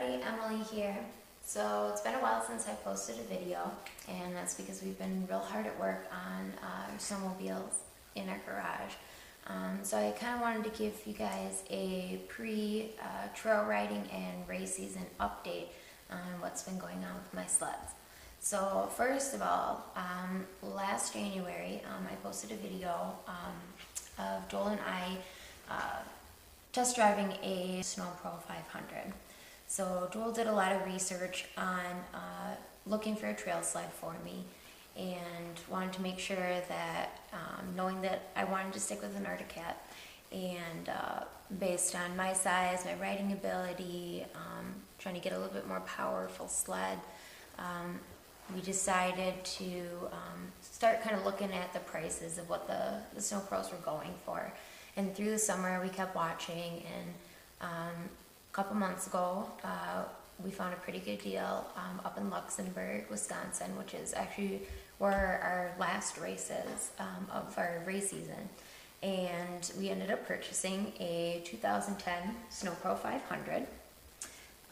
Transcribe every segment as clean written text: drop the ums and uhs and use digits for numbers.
everybody, Emily here. So it's been a while since I posted a video, and that's because we've been real hard at work on our snowmobiles in our garage. So I kind of wanted to give you guys a trail riding and race season update on what's been going on with my sleds. So first of all, last January I posted a video of Joel and I test driving a Sno Pro 500. So Joel did a lot of research on looking for a trail sled for me and wanted to make sure that, knowing that I wanted to stick with an Arctic Cat, and based on my size, my riding ability, trying to get a little bit more powerful sled, we decided to start kind of looking at the prices of what the Sno Pros were going for. And through the summer, we kept watching, and a couple months ago, we found a pretty good deal up in Luxembourg, Wisconsin, which is actually where our last race is of our race season. And we ended up purchasing a 2010 Sno Pro 500.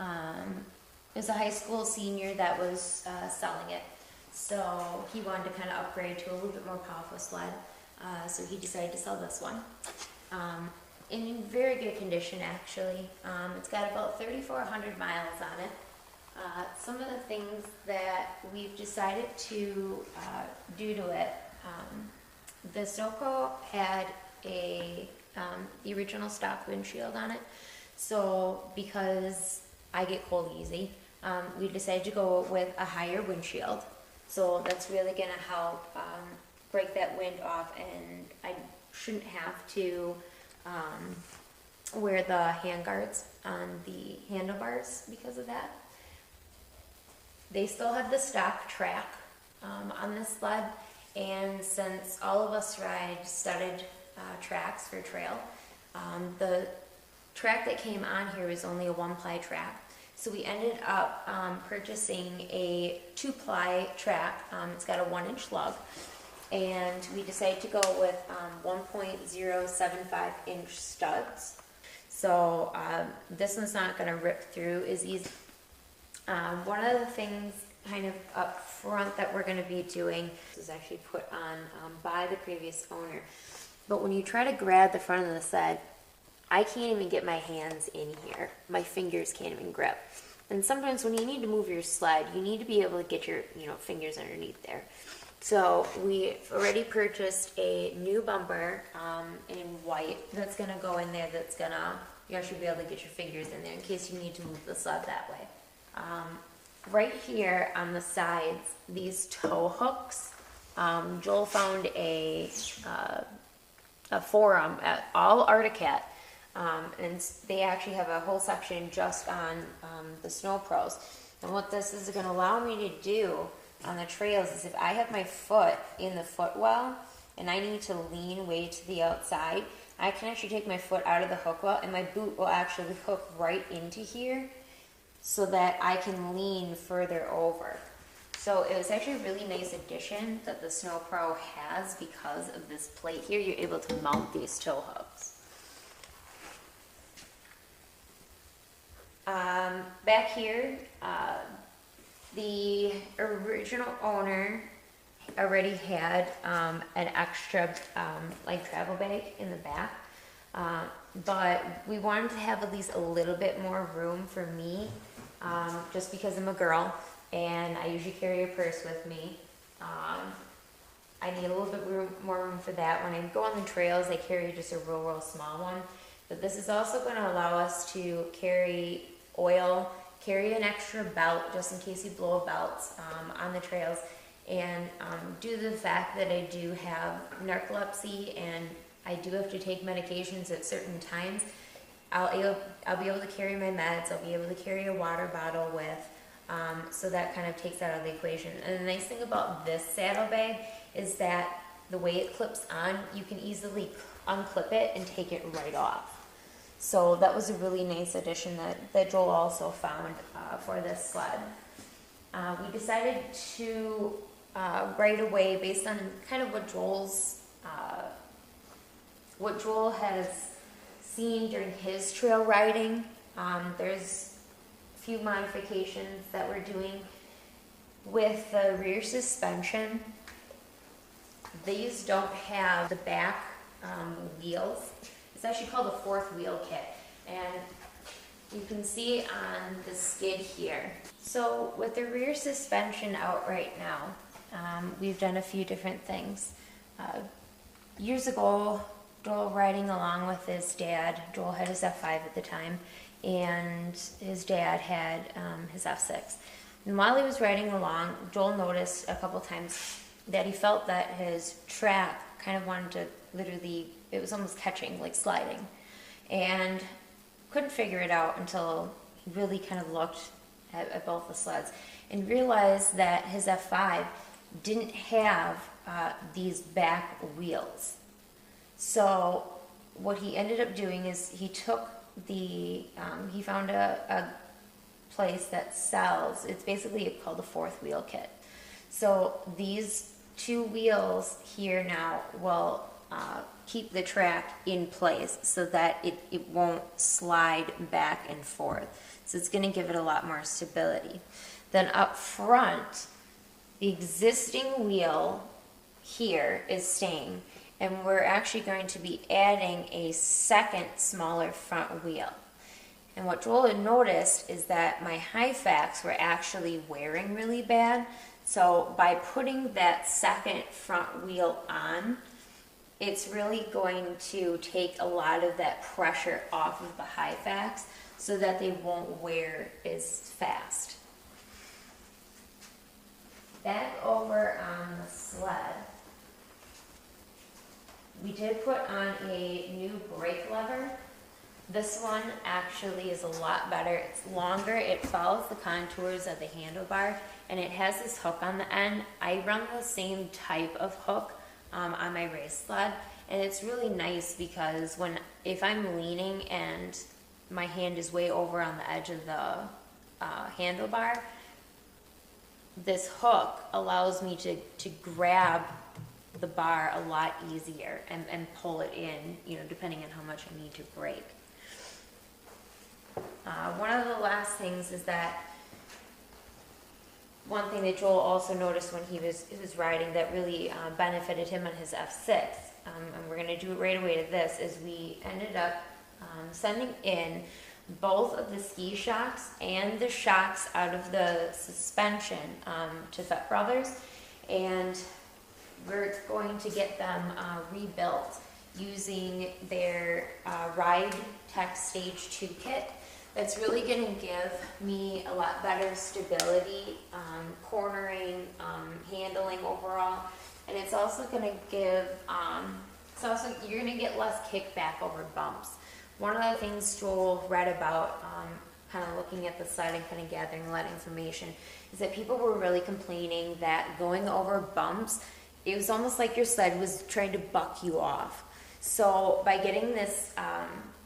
It was a high school senior that was selling it, so he wanted to kind of upgrade to a little bit more powerful sled. So he decided to sell this one. In very good condition, actually. It's got about 3,400 miles on it. Some of the things that we've decided to do to it, the Sno Pro had the original stock windshield on it. So because I get cold easy, we decided to go with a higher windshield. So that's really going to help break that wind off, and I shouldn't have to wear the hand guards on the handlebars because of that. They still have the stock track on this sled, and since all of us ride studded tracks for trail, the track that came on here was only a 1-ply track. So we ended up purchasing a 2-ply track. It's got a 1-inch lug, and we decided to go with 1.075-inch studs. So this one's not going to rip through as easy. One of the things kind of up front that we're going to be doing is actually put on by the previous owner. But when you try to grab the front of the sled, I can't even get my hands in here. My fingers can't even grip. And sometimes when you need to move your sled, you need to be able to get your fingers underneath there. So we've already purchased a new bumper in white that's going to go in there. That's going to, you actually be able to get your fingers in there in case you need to move the sled that way. Right here on the sides, these tow hooks, Joel found a forum at all Arctic Cat. And they actually have a whole section just on the Sno Pros. And what this is going to allow me to do on the trails is if I have my foot in the footwell and I need to lean way to the outside, I can actually take my foot out of the hook well, and my boot will actually hook right into here so that I can lean further over. So it was actually a really nice addition that the Sno Pro has because of this plate here. You're able to mount these tow hooks. Back here, the original owner already had an extra like travel bag in the back, but we wanted to have at least a little bit more room for me, just because I'm a girl and I usually carry a purse with me. I need a little bit more room for that. When I go on the trails, I carry just a real small one. But this is also going to allow us to carry oil, carry an extra belt just in case you blow a belt on the trails. And due to the fact that I do have narcolepsy and I do have to take medications at certain times, I'll be able to carry my meds. I'll be able to carry a water bottle with, so that kind of takes that out of the equation. And the nice thing about this saddlebag is that the way it clips on, you can easily unclip it and take it right off. So that was a really nice addition that Joel also found for this sled. We decided to right away, based on kind of what Joel has seen during his trail riding, there's few modifications that we're doing with the rear suspension. These don't have the back wheels. It's actually called a fourth wheel kit, and you can see on the skid here. So with the rear suspension out right now, we've done a few different things. Years ago, Joel riding along with his dad, Joel had his F5 at the time, and his dad had his F6. And while he was riding along, Joel noticed a couple times that he felt that his track kind of wanted to literally, it was almost catching, like sliding. And couldn't figure it out until he really kind of looked at both the sleds and realized that his F5 didn't have these back wheels. So what he ended up doing is he took the, he found a place that sells, it's basically called a fourth wheel kit. So these two wheels here now will keep the track in place so that it won't slide back and forth. So it's going to give it a lot more stability. Then up front, the existing wheel here is staying, and we're actually going to be adding a second smaller front wheel. And what Joel had noticed is that my high facts were actually wearing really bad. So by putting that second front wheel on, it's really going to take a lot of that pressure off of the high facts so that they won't wear as fast. Back over on the sled, we did put on a new brake lever. This one actually is a lot better. It's longer, it follows the contours of the handlebar, and it has this hook on the end. I run the same type of hook on my race sled, and it's really nice because if I'm leaning and my hand is way over on the edge of the handlebar, this hook allows me to grab the bar a lot easier and pull it in, depending on how much I need to brake. One of the last things is that one thing that Joel also noticed when he was riding that really benefited him on his F6, and we're going to do it right away to this, is we ended up sending in both of the ski shocks and the shocks out of the suspension to Vet Brothers, and we're going to get them rebuilt using their Ride Tech Stage 2 kit. That's really going to give me a lot better stability, cornering, handling overall, and it's also going to give, you're going to get less kickback over bumps. One of the things Joel read about, kind of looking at the sled and kind of gathering a lot of information, is that people were really complaining that going over bumps, it was almost like your sled was trying to buck you off. So by getting this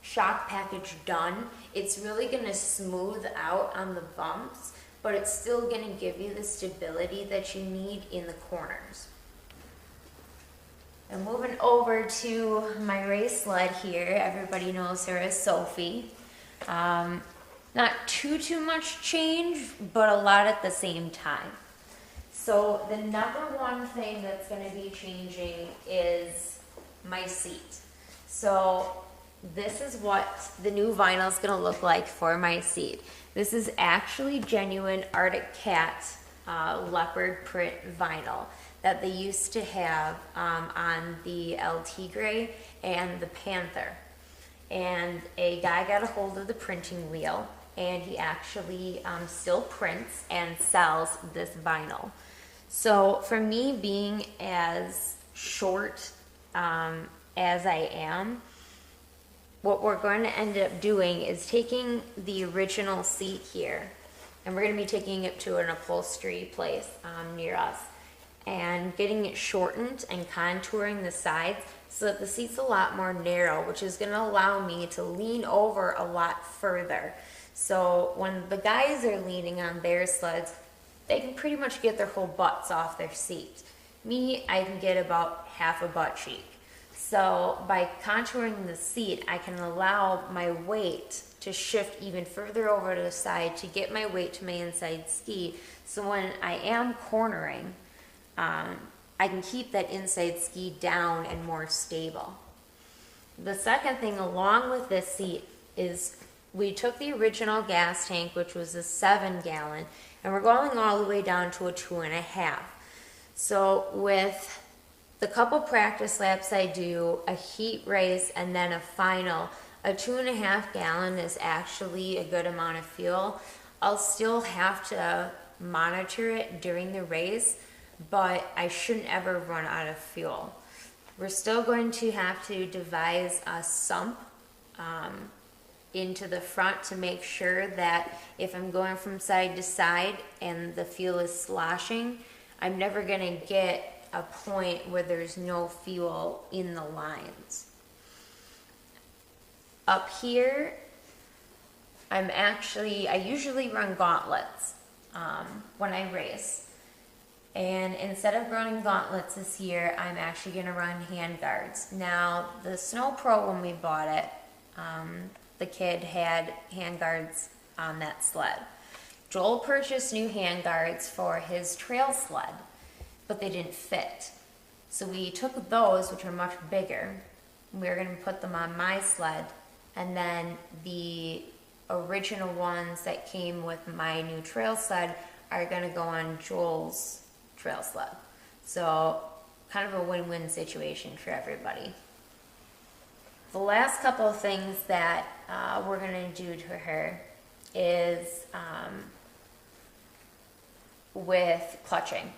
shock package done, it's really going to smooth out on the bumps, but it's still going to give you the stability that you need in the corners. And moving over to my race sled here, everybody knows her as Sophie. Not too much change, but a lot at the same time. So the number one thing that's going to be changing is my seat. So this is what the new vinyl is going to look like for my seat. This is actually genuine Arctic Cat leopard print vinyl that they used to have on the LT Gray and the Panther. And a guy got a hold of the printing wheel, and he actually still prints and sells this vinyl. So for me, being as short as I am, what we're going to end up doing is taking the original seat here, and we're going to be taking it to an upholstery place near us, and getting it shortened and contouring the sides so that the seat's a lot more narrow, which is going to allow me to lean over a lot further. So when the guys are leaning on their sleds, they can pretty much get their whole butts off their seat. Me, I can get about half a butt cheek. So by contouring the seat, I can allow my weight to shift even further over to the side to get my weight to my inside ski. So when I am cornering, I can keep that inside ski down and more stable. The second thing along with this seat is we took the original gas tank, which was a 7-gallon, and we're going all the way down to a 2.5. So with the couple practice laps I do, a heat race, and then a final, a 2.5 gallon is actually a good amount of fuel. I'll still have to monitor it during the race, but I shouldn't ever run out of fuel. We're still going to have to devise a sump into the front to make sure that if I'm going from side to side and the fuel is sloshing, I'm never going to get a point where there's no fuel in the lines. Up here, I usually run gauntlets when I race. And instead of running gauntlets this year, I'm actually going to run hand guards. Now, the Sno Pro, when we bought it, the kid had hand guards on that sled. Joel purchased new hand guards for his trail sled, but they didn't fit. So we took those, which are much bigger, and we were going to put them on my sled, and then the original ones that came with my new trail sled are going to go on Joel's trail sled. So kind of a win-win situation for everybody. The last couple of things that we're going to do to her is with clutching.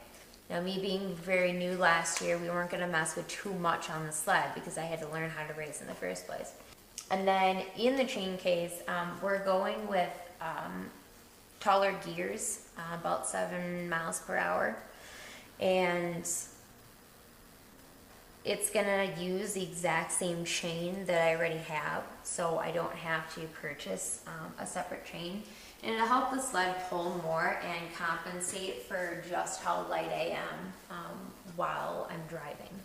Now, me being very new last year, we weren't going to mess with too much on the sled because I had to learn how to race in the first place. And then in the chain case, we're going with taller gears, about 7 miles per hour. And it's going to use the exact same chain that I already have, so I don't have to purchase a separate chain. And it'll help the sled pull more and compensate for just how light I am while I'm driving.